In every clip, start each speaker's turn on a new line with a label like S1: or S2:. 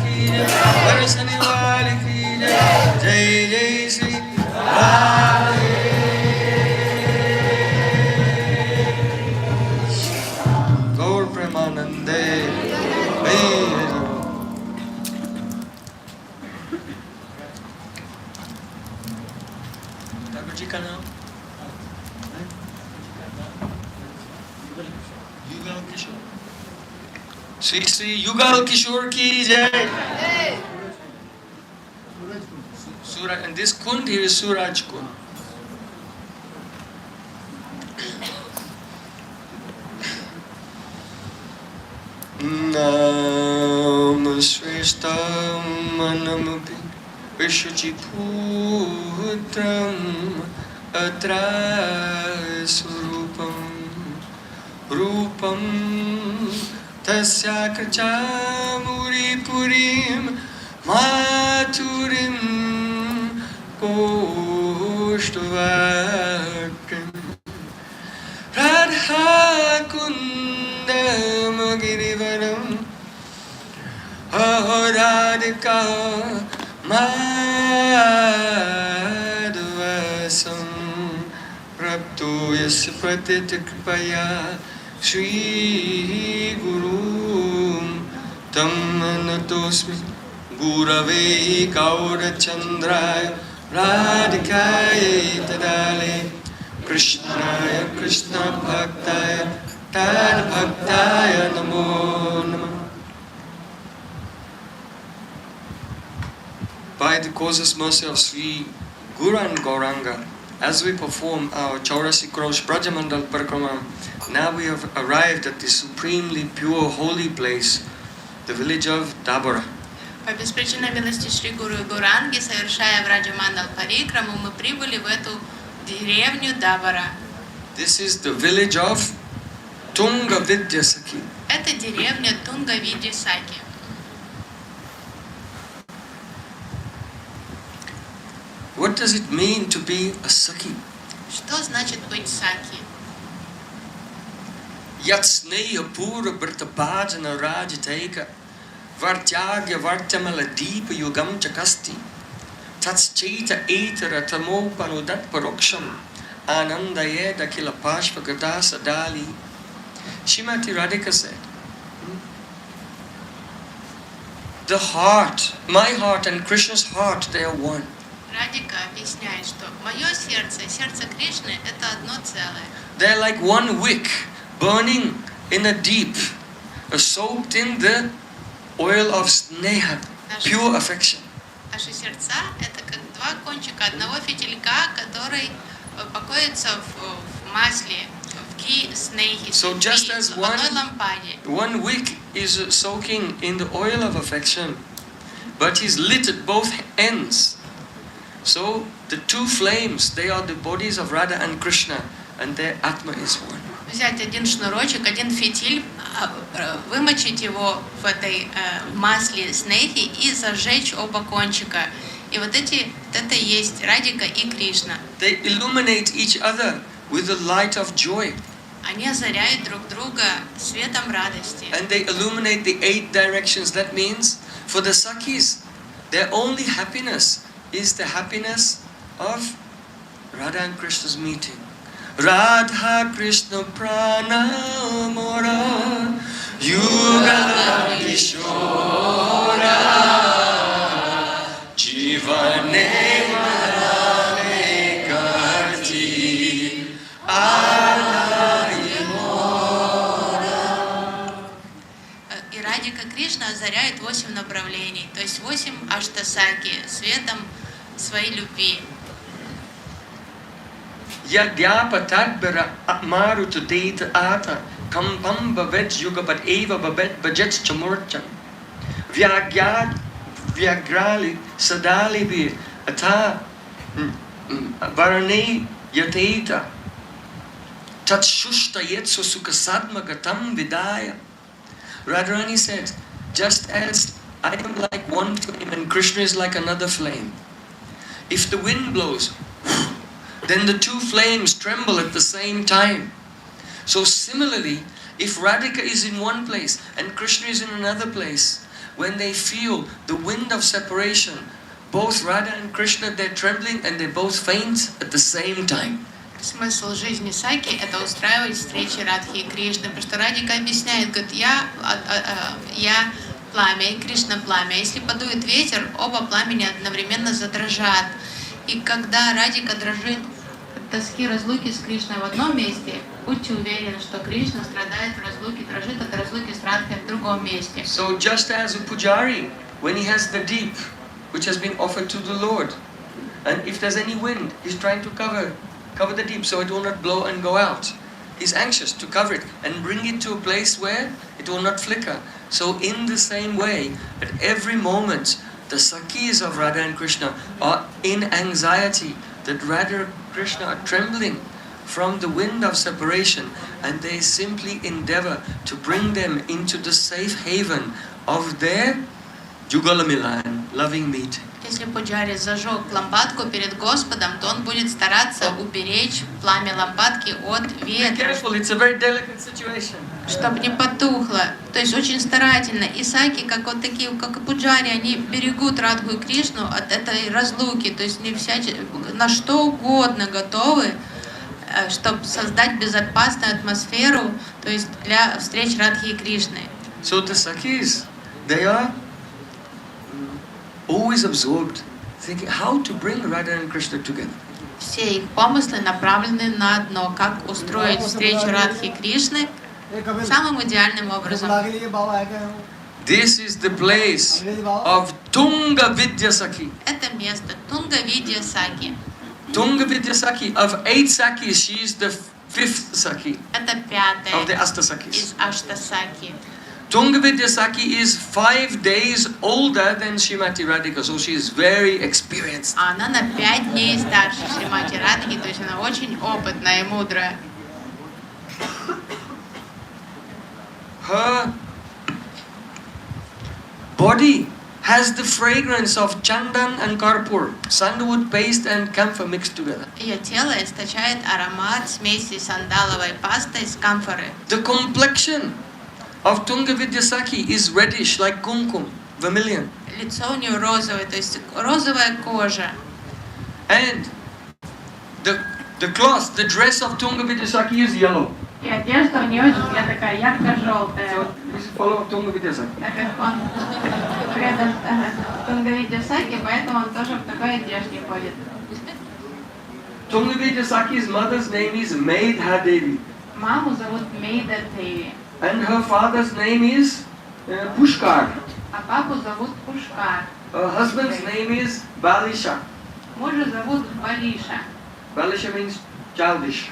S1: की जय, बरसने वाले की जय, जय जय श्री राधे। गौर प्रेमानंदे हरि हरि। ठाकुर जी का नाम युगल किशोर, श्री श्री युगल किशोर की जय। Suraj, and this Kund here is Suraj Kund. Nam Shreshtam Manamapi Vishwachiputram Atra Surupam Rupam Tasya Krachamuri Purim Maturim Koshtvakam Radha Kundam Girivaram Radhika Madhvasam Prapto Yasya Pratita Kripaya Shri Guru Tam Natosmi Gurave Gaurachandraya Radhikaya Tadale Krishnaya Krishna Bhaktaya Tad Bhaktaya Namo Namah. By the causeless mercy of Sri Guru and Gauranga, as we perform our Chaurasi Krosh Brajamandal Parikrama, now we have arrived at the supremely pure holy place, the village of Dabora.
S2: По беспричинной милости Шри Гуру и Гуранги, совершая Враджамандал Парикраму, мы прибыли в эту деревню Дабора.
S1: This is the village of Tungavidya Sakhi.
S2: Это деревня Тунгавидья Саки.
S1: What does it mean to be a Sakhi?
S2: Что значит быть Саки?
S1: Yat sneha pura bhartabhajana rajateka vartyagya vartamala deepa yugam chakasti tats chaita etara tamopanudat paroksham anandayeda kila pashvagata sadali. Shrimati Radhika said, the heart, my heart and Krishna's heart, they are one.
S2: Радика объясняет, что мое сердце и сердце Кришны – это одно целое.
S1: They are like one wick burning in a deep, soaked in the oil of sneha, pure affection.
S2: Наши сердца – это как два кончика одного фитилька, который покоится в масле, в ги снехи,
S1: So just as
S2: в одной лампаде.
S1: one wick is soaking in the oil of affection, but is lit at both ends. So the two flames, they are the bodies of Radha and Krishna, and their Atma is one.
S2: Взять один шнурочек, один фитиль, вымочить его в этой масле снехи и зажечь оба кончика. И вот это и есть Радика и Кришна.
S1: They illuminate each other with the light of joy.
S2: Они озаряют друг друга светом радости.
S1: And they illuminate the 8 directions. That means for the Sakhis, their only happiness is the happiness of Radha and Krishna's meeting. Radha Krishna Prana Mora Yugala Kishora Jivane Varane Karti
S2: И Радика Кришна озаряет 8 направлений, то есть 8 аштасаки, светом своей любви.
S1: Yadyapa tadbara maruta data ata kampam bavet yugapat eva babet bajet chamurchan Vyagyat Vyagrali Sadali vi ata Varane Yateta Tat Shushta Yetso Sukasadma Gatam Vidaya. Radharani said, just as I am like one flame and Krishna is like another flame, if the wind blows, then the two flames tremble at the same time. So similarly, if Radhika is in one place and Krishna is in another place, when they feel the wind of separation, both Radha and Krishna, they're trembling and they both faint at the same time.
S2: Смысл жизни Саки – это устраивать встречи Радхи и Кришны, потому что Радика объясняет, говорит, я пламя, и Кришна пламя. Если подует ветер, оба пламени одновременно задрожат. И когда Радика дрожит от тоски разлуки с Кришной в одном месте, будьте уверены, что Кришна страдает в разлуке, дрожит от разлуки с Радхой в другом месте.
S1: So just as a pujari, when he has the deep, which has been offered to the Lord, and if there's any wind, he's trying to cover the deep so it will not blow and go out. He's anxious to cover it and bring it to a place where it will not flicker. So in the same way, at every moment, the Sakhis of Radha and Krishna are in anxiety that Radha and Krishna are trembling from the wind of separation, and they simply endeavor to bring them into the safe haven of their Jugalamilan, loving meeting.
S2: Если пуджари зажег лампадку перед Господом, то он будет стараться уберечь пламя лампадки от ветра, чтобы не потухло. То есть очень старательно. И Саки, как вот такие, как и пуджари, они берегут Радху и Кришну от этой разлуки. То есть не на что угодно готовы, чтобы создать безопасную атмосферу, то есть для встреч Радхи и Кришны.
S1: So the Sakhis, they are always absorbed, thinking how to bring Radha and Krishna together.
S2: Все их помыслы направлены на одно, как устроить встречу Радхи и Кришны самым идеальным образом.
S1: This is the place of Tungavidya Sakhi.
S2: Это место Тунгавидья Саки.
S1: Tungavidya Sakhi, of 8 Sakhis, she is the 5th Sakhi
S2: Это
S1: of the
S2: пятая
S1: Astasakis.
S2: из Аштасаки.
S1: Tungavidya Sakhi is 5 days older than Srimati Radhika, so she is very experienced.
S2: Она на 5 дней старше Шримати Радхи, то есть она очень опытная и мудрая.
S1: Her body has the fragrance of chandan and karpur, sandalwood paste and camphor mixed together.
S2: Ее тело источает аромат смеси сандаловой пасты с камфоры.
S1: The complexion of Tungavidya Sakhi is reddish like kumkum, vermilion.
S2: Лицо у нее розовое, то есть розовая кожа.
S1: And the cloth, the dress of Tungavidya Sakhi is yellow.
S2: И одежда у нее такая ярко-желтая.
S1: So this is follow of Tungavidya Sakhi.
S2: Так как он предан Тунгавидья Саки, поэтому он тоже в такой одежде ходит.
S1: Tungavidya Sakhi's mother's name is Medhadevi.
S2: Маму зовут Мейда Деви,
S1: And her father's name is Pushkar.
S2: а папу зовут Пушкар.
S1: Her husband's name is Balisha.
S2: Мужа зовут Балиша.
S1: Balisha means childish.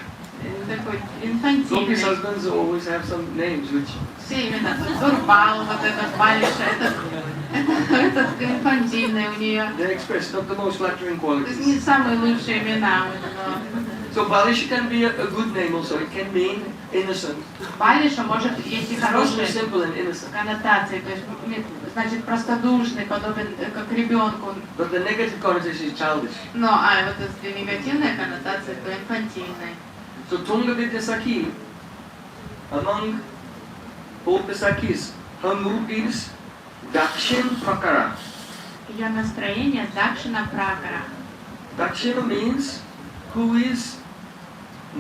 S2: Такой
S1: Gopis'
S2: инфантильный.
S1: husbands always have some names which...
S2: Все имена. Турбал, вот этот Балиша, этот инфантильный у нее.
S1: They express not the most flattering
S2: То есть
S1: qualities.
S2: не самые лучшие имена у этого.
S1: So Balisha can be a good name also. It can mean innocent.
S2: Балиша может, есть и
S1: It's also
S2: хорошие
S1: simple and innocent.
S2: коннотации, то есть, значит, простодушный, подобен как ребенку.
S1: But the negative connotation is childish.
S2: Но, вот эта негативная коннотация, то инфантильная.
S1: So Tungavidya Sakhi, among all the Sakhis, her mood is Dakshin Prakara.
S2: Ее настроение Дакшина Пракара.
S1: Dakshina means who is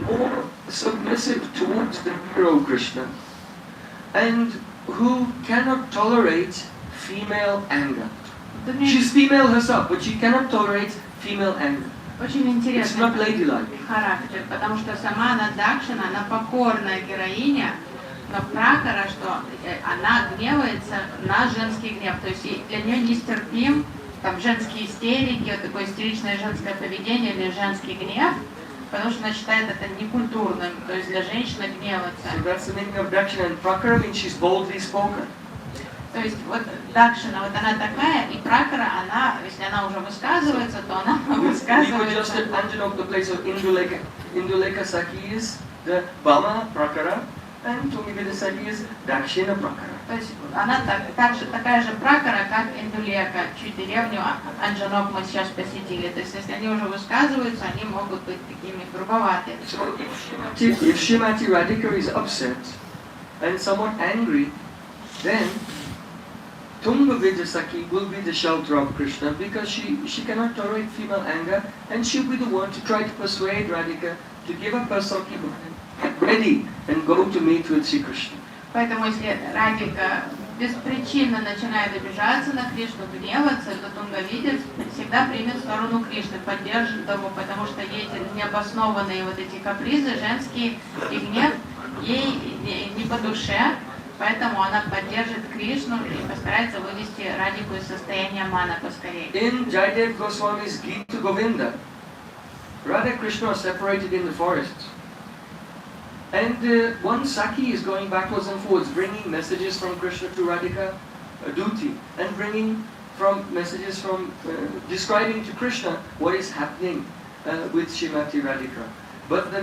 S1: more submissive towards the hero Krishna and who cannot tolerate female anger. She's female herself, but she cannot tolerate female anger.
S2: Очень
S1: It's
S2: интересный
S1: not ladylike.
S2: характер, потому что сама она Дакшина, она покорная героиня, но Пракара, что она гневается на женский гнев, то есть для нее нестерпим там женские истерики, вот такое истеричное женское поведение или женский гнев, потому что она считает это некультурным, то есть для женщины гневаться.
S1: So that's the meaning of Dakshina, and Prakara means she's boldly spoken.
S2: То есть вот Дакшина, вот она такая, и Пракара, она, если она уже высказывается, то она
S1: We could just
S2: высказывается.
S1: at Anjanok, the place of Induleka. Induleka Sakhi is the Bama Prakara, and Tungavidya Sakhi is Dakshina Prakara.
S2: То есть она такая же Пракара, как Индулека, чью деревню Анджанок мы сейчас посетили. То есть если они уже высказываются, они могут быть такими грубоватыми.
S1: So if Srimati Radhika is upset and somewhat angry, then Tungavidya Sakhi will be the shelter of Krishna because she cannot tolerate female anger, and she'll be the one to try to persuade Radhika to give up her Sakhi, get ready and go to meet with Sri Krishna.
S2: Поэтому если Радика беспричинно начинает обижаться на Кришну, гневаться, то Тунгавидя всегда примет сторону Кришны, поддержит его, потому что ей эти необоснованные вот эти капризы женские и гнев ей не по душе, поэтому она поддержит Кришну и постарается вывести Радику из состояния мана поскорее.
S1: In Jayadev Goswami's Gita Govinda, Radha and Krishna are separated in the forests. And one Sakhi is going backwards and forwards, bringing messages from Krishna to Radhika, Duti, and bringing messages from, describing to Krishna what is happening with Srimati Radhika. But the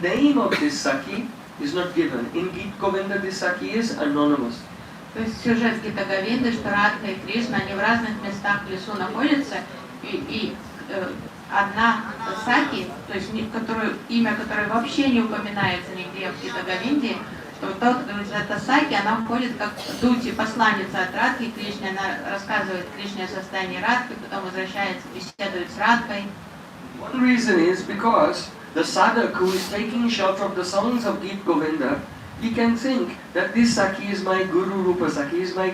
S1: name of this Sakhi is not given. In Gita Govinda, this Sakhi is anonymous.
S2: То есть сюжет Гита Говинды, что Радха и Кришна, они в разных местах в лесу находятся, и одна Саки, то есть имя которой вообще не упоминается нигде в Гита Говинде, что вот тот, эта Саки, она входит как Дути, посланница от Радхи Кришне, она рассказывает Кришне о состоянии Радхи, потом возвращается, беседует с Радхой.
S1: One reason is because the sadhak who is taking shelter of the songs of Gita Govinda, he can think that this Sakhi is my Guru Rupa Sakhi, is my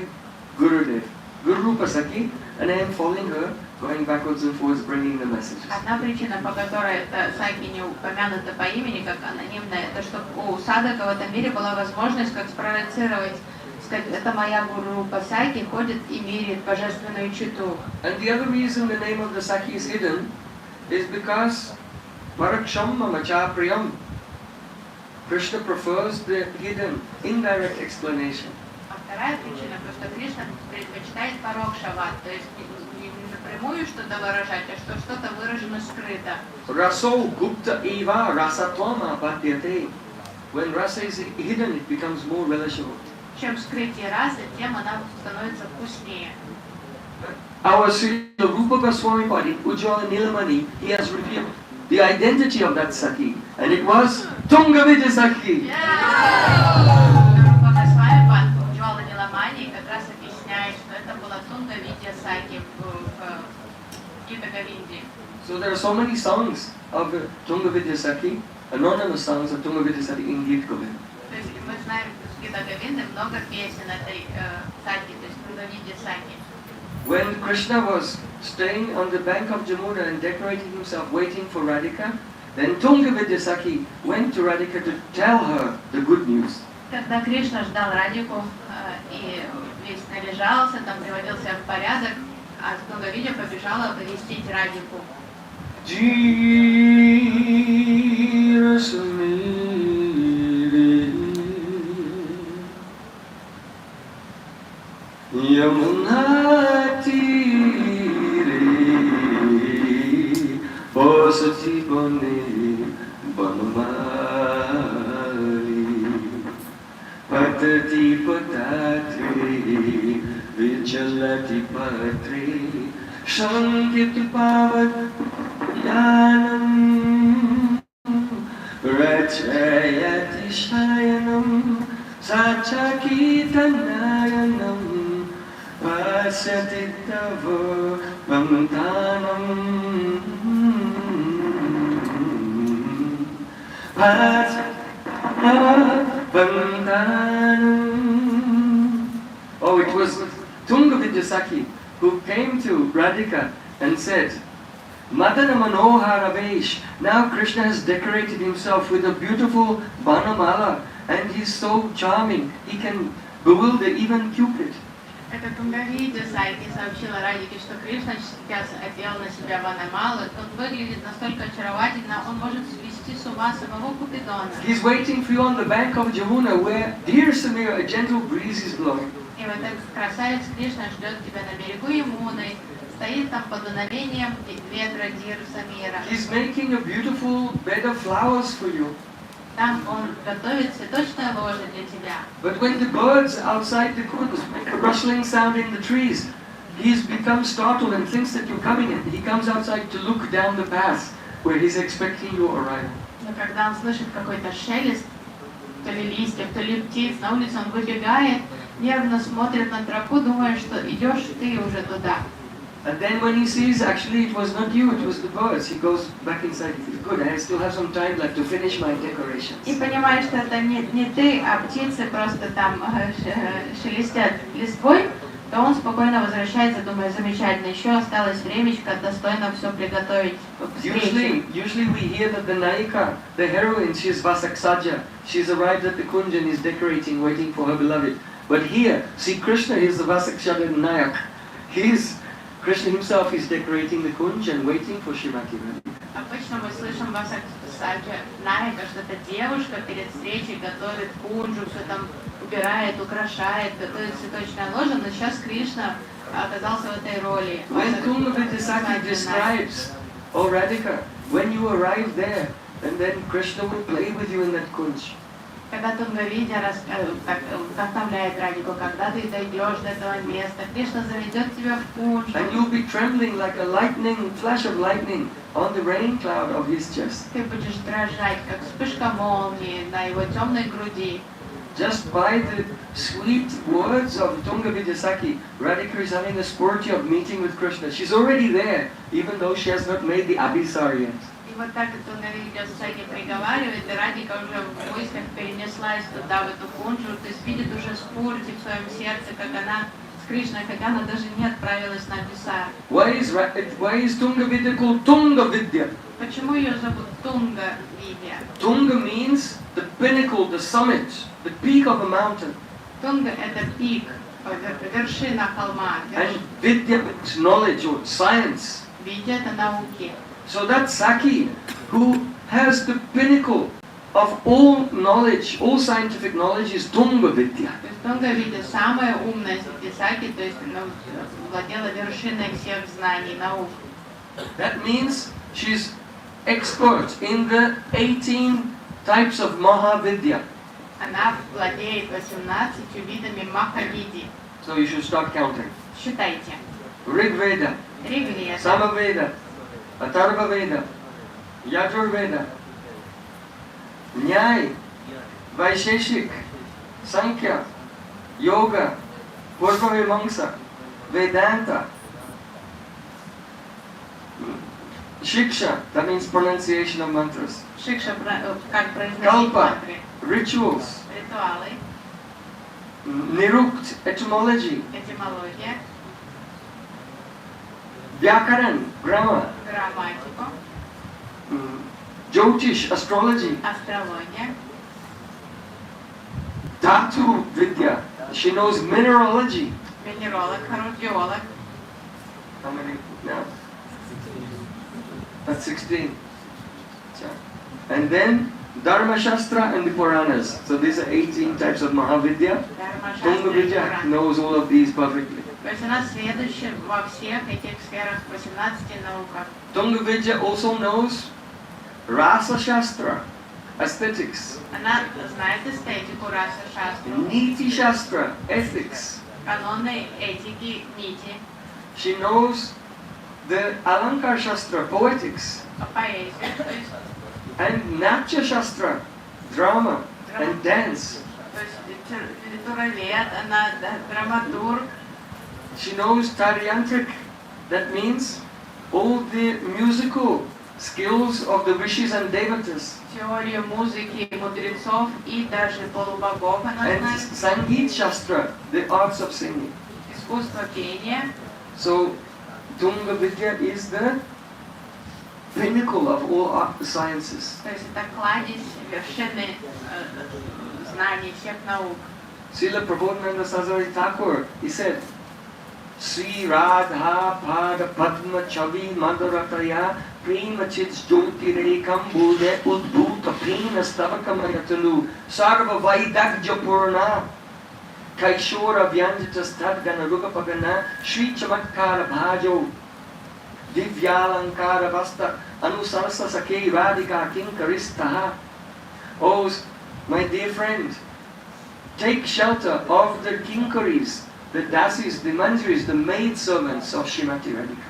S1: Gurudev, Guru Rupa Sakhi, and I am following her, going backwards and forwards, bringing the messages.
S2: Одна причина, по которой эта Саки не упомянута по имени, как анонимная, это чтобы у садака в этом мире была возможность как спроецировать, сказать, это моя Гуру Рупа Саки, ходит и меряет божественную читу.
S1: And the other reason the name of the Sakhi is hidden is because Paraksham Mamacha Priyam. Krishna prefers the hidden, indirect explanation.
S2: А вторая причина, потому что Кришна предпочитает парокшават, то есть не напрямую что-то выражать, а что что-то выражено скрыто.
S1: Raso gupta eva rasatvama patyate. When rasa is hidden, it becomes more relishable.
S2: Чем скрытие расы, тем она становится вкуснее.
S1: Our Sri Rupa Goswami Padi, Ujjwala Nilamani, he has revealed the identity of that Sakhi, and it was Tungavidya Sakhi.
S2: Рупа Госвами Пад Ujjwala Nilamani как раз объясняет, что это была Тунгавидья Саки в Гита Говинде.
S1: So there are so many songs of Tungavidya Sakhi, anonymous songs of Tungavidya Sakhi in Gita Govinda.
S2: То есть мы знаем, что в Гита Говинде много песен этой Саки, то есть Тунгавидья Саки.
S1: When Krishna was staying on the bank of Jamuna and decorating himself, waiting for Radhika, then Tungavidya Sakhi went to Radhika to tell her the good news.
S2: Когда Кришна ждал Радику и весь наряжался, там приводил себя в порядок, а Тунгавидья побежала повестить Радику.
S1: Yamuna tire bosati bane banmali patati patatre vichalati patre shankit pavat yanam rachayati shayanam sachakitanayanam Pasyatitavo Pamantanam Pamantanam. Oh, it was Tungavidya Sakhi who came to Radhika and said, Madana Manohara Vesh, now Krishna has decorated himself with a beautiful Banamala and he's so charming, he can bewilder even Cupid.
S2: Это Тунгавидья Саки сообщила Радике, что Кришна сейчас одел на себя Ванамалу, он выглядит настолько очаровательно, он может свести с ума самого Купидона.
S1: He's waiting for you on the bank of Jamuna where, dear Samir, a gentle breeze is blowing.
S2: И вот этот красавец Кришна ждет тебя на берегу Ямуны, стоит там под дуновением ветра Дир Самира.
S1: He's making a beautiful bed of flowers for you.
S2: Там он готовит цветочное ложе для тебя.
S1: But when the birds outside the courtyard make a rustling sound in the trees, he's become startled and thinks that you're coming in. He comes outside to look down the path where he's expecting your arrival.
S2: Но когда он слышит какой-то шелест, то ли листьев, то ли птиц, на улице он выбегает нервно смотрит на тропу, думая, что идешь ты уже туда.
S1: And then when he sees actually it was not you, it was the birds, he goes back inside. Good, I still have some time left to finish my decorations.
S2: И понимаешь, что это не ты, а птицы просто там шелестят листвой, то он спокойно возвращается, думая, замечательно, еще осталось времечко, достойно все приготовить к встрече.
S1: Usually we hear that the Naika, the heroine, she is Vasaksaja. She's arrived at the Kunj and is decorating, waiting for her beloved. But here, see Krishna is the Vasaksaja Nayak. Krishna himself is decorating the Kunj and waiting for Srimati Radhika.
S2: Обычно мы слышим Vasaksaja Naika, что эта девушка перед встречей готовит кунджу, все там убирает, украшает, готовит цветочное ложе, но сейчас Кришна оказался в этой роли.
S1: When Tungavidya Sakhi describes, oh Radhika, when you arrive there, and then Krishna will play with you in that kunj.
S2: Когда Тунгавидя вдохновляет Радику, когда ты дойдешь до этого места, Кришна заведет тебя в кунджу.
S1: And you'll be trembling like a lightning, flash of lightning on the rain cloud of his chest.
S2: Ты будешь дрожать, как вспышка молнии на его темной груди.
S1: Just by the sweet words of Tungavidya Sakhi, Radhika is having a spurti of meeting with Krishna. She's already there, even though she has not made the abhisar yet.
S2: И вот так Тунгавидя Сахи приговаривает, и Радика уже в мыслях перенеслась туда, в эту кунджу, то есть видит уже спурти в своем сердце, как она с Кришной, хотя она даже не отправилась на Абисар.
S1: Why is Tungavidya called Tungavidya?
S2: Почему ее зовут Тунгавидя?
S1: Tunga means the pinnacle, the summit, the peak of a mountain.
S2: Тунга — это пик, вершина холма.
S1: And Vidya is knowledge or science.
S2: Видя — это науки.
S1: So that Sakhi, who has the pinnacle of all knowledge, all scientific knowledge, is Tungavidya.
S2: То есть Тунгавидя самая умная среди Саки, то есть владела вершиной всех знаний, наук.
S1: That means she's expert in the 18 types of Mahavidya.
S2: Она владеет 18 видами Махавиди.
S1: So you should start counting.
S2: Считайте.
S1: Rigveda,
S2: Ригведа,
S1: Samaveda, Atharvaveda, Yajurveda, Nyay, Vaisheshik, Sankhya, Yoga, Purvamimamsa, Vedanta, Shiksha, that means pronunciation of mantras.
S2: Шикша, как произносить
S1: Kalpa,
S2: мантры,
S1: rituals,
S2: ритуалы,
S1: Nirukt, etymology,
S2: этимология,
S1: Vyakaran, grammar,
S2: грамматику,
S1: Jyotish, astrology,
S2: астрология,
S1: Dhatu Vidya, she knows mineralogy.
S2: минеролог, геолог.
S1: How many now? That's 16. And then Dharma Shastra and the Puranas. So these are 18 types of Mahavidya. Tungavidya knows all of these perfectly.
S2: То есть она следующая во всех этих сферах, 18 науках.
S1: Tungavidya also knows Rasa Shastra, aesthetics.
S2: Она знает эстетику, раса, шастру,
S1: Niti Shastra, ethics.
S2: каноны, этики, нити,
S1: She knows the Alankar Shastra, poetics.
S2: поэзию, то есть,
S1: And Natya Shastra, drama and dance.
S2: то есть литературовед, она драматург.
S1: She knows Taryantric, that means all the musical skills of the rishis and devatas.
S2: Теорию музыки, мудрецов и даже полубогов она
S1: And
S2: знает.
S1: Sangeet Shastra, the arts of singing.
S2: Искусство пения.
S1: So Tungavidya is the pinnacle of all art sciences.
S2: То есть это кладезь вершины знаний всех наук.
S1: Srila Prabodhananda Saraswati Thakur, he said, Sri Radha Pada Padma Chavi Mandarataya Prema Chits Jyoti Rekam Bude Udbhuta Prema Stavakamayatanu Sarva Vaidagja Purna Kaishora Vyanjitas Tadgana Rugapagana Shri Chamatkara Bhajo Divyalankara Vasta Anusarsa Sakhi Radhika Kinkaristaha. Oh, my dear friend, take shelter of the kinkaris, the dasis, the manjaris, the maidservants of Srimati Radhika.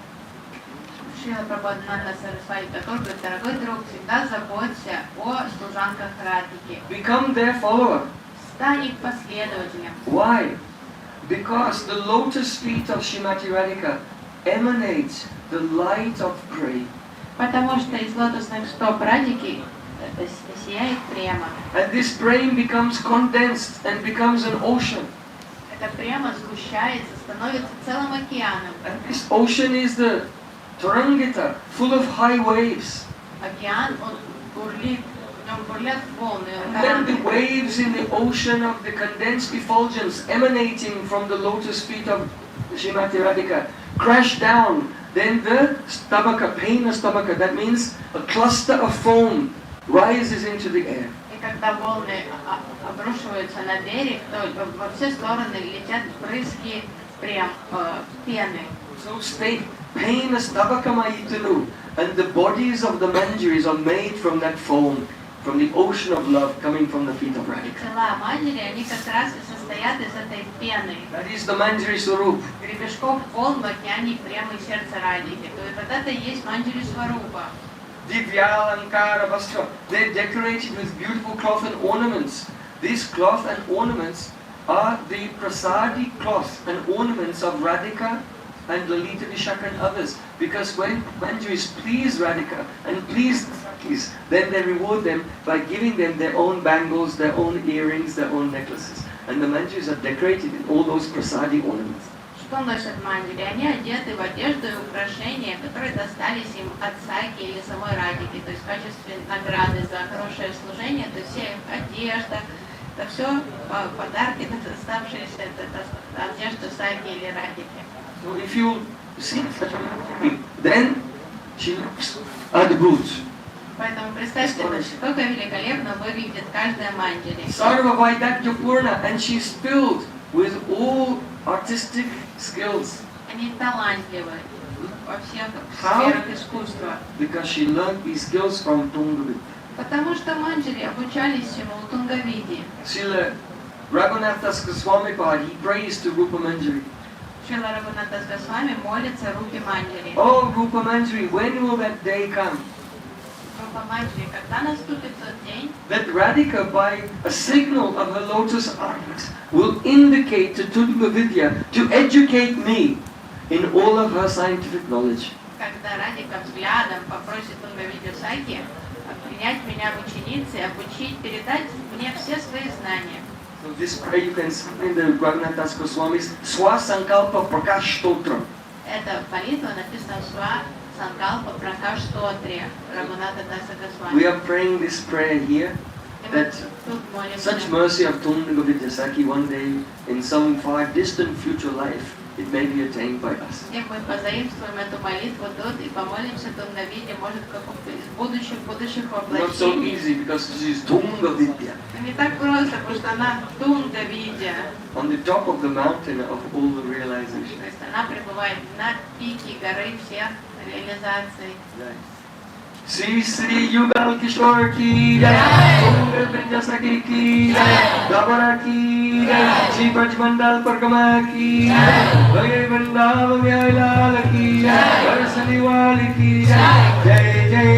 S2: Шрила Прабхупада Сарасвати Такур говорит, дорогой друг, всегда заботься о служанках Радхики.
S1: Become their follower.
S2: Стань их последователем.
S1: Why? Because the lotus feet of Srimati Radhika emanates the light of prema.
S2: Потому что из лотосных стоп Радики сияет према.
S1: And this prema becomes condensed and becomes an ocean.
S2: Эта према сгущается, становится целым океаном.
S1: And this ocean is the Turangita, full of high waves.
S2: Океан, он бурлит, в нем бурлят волны.
S1: And then the waves in the ocean of the condensed effulgence emanating from the lotus feet of Srimati Radhika crash down. Then the stabaka, paina stabaka, that means a cluster of foam rises into the air.
S2: И когда волны обрушиваются на берег, то во все стороны летят брызги пены.
S1: So stay paina stabaka maitanu, and the bodies of the manjaris are made from that foam, from the ocean of love coming from the feet of Radhika.
S2: Тела манджари, они как раз и состоят из этой пены.
S1: That is the manjari swarup.
S2: Гребешков волн в океане прямой сердца Радики. То есть вот это и есть манджари сварупа.
S1: Divya Alankara Vastra. They're decorated with beautiful cloth and ornaments. These cloth and ornaments are the prasadi cloth and ornaments of Radhika and Lalita Vishaka and others. Because when manjaris please Radhika and please the Sakhis, then they reward them by giving them their own bangles, their own earrings, their own necklaces. And the manjaris are decorated in all those prasadi ornaments.
S2: Что носят манджари? Они одеты в одежду и украшения, которые достались им от Саки или самой Радики. То есть в качестве награды за хорошее служение, то есть вся их одежда, это все подарки, доставшиеся от одежды Саки или Радики.
S1: So if you see such a movie, then she looks adbhut.
S2: Поэтому представьте, насколько великолепно выглядит каждая манджари.
S1: Sarva Vaidagya Purna, and she's filled with all artistic skills.
S2: Они талантливы во всех сферах искусства.
S1: Because she learned these skills from Tungavidya.
S2: Потому что манджари обучались всему у Тунгавиди.
S1: Srila Raghunatha Goswami Pad, he prays to Rupa Manjari.
S2: Шрила Рагунатас Госвами молится Рупе Манджари.
S1: Oh Rupa Manjari, when will that day come?
S2: Рупа Манджари, когда наступит тот день,
S1: That Radhika, by a signal of her lotus eyes, will indicate to Tungavidya to educate me in all of her scientific knowledge.
S2: когда Радика взглядом попросит Тунгавидю Саки принять меня в ученицы, обучить, передать мне все свои знания.
S1: So this prayer you can see in the Raghunatha Goswami's Swasankalpa Prakash Stotra.
S2: Эта молитва написана в Сва Санкалпа Пракаш Стотре Рагуната Даса Госвами.
S1: We are praying this prayer here, that
S2: Тут молимся.
S1: such mercy of Tungavidya Sakhi one day in some far distant future life, it may be attained by us.
S2: И мы позаимствуем эту молитву тут и помолимся Тунгавиде, может, в каком-то из будущих
S1: Not so
S2: воплощений.
S1: easy because this is Tungavidya,
S2: Не так просто, потому что она Тунгавидя.
S1: on the top of the mountain of all the realization.
S2: То есть она пребывает на пике горы всех реализаций.
S1: Sri Sri Yugal Kishore ki jai, Tungavidya Sakhi ki jai, Dabora ki jai, Shri Braj Mandal Pargama ki jai, Bhagay Vrindavan Yai Lal ki jai, Varsali Wali ki jai, Jai Jai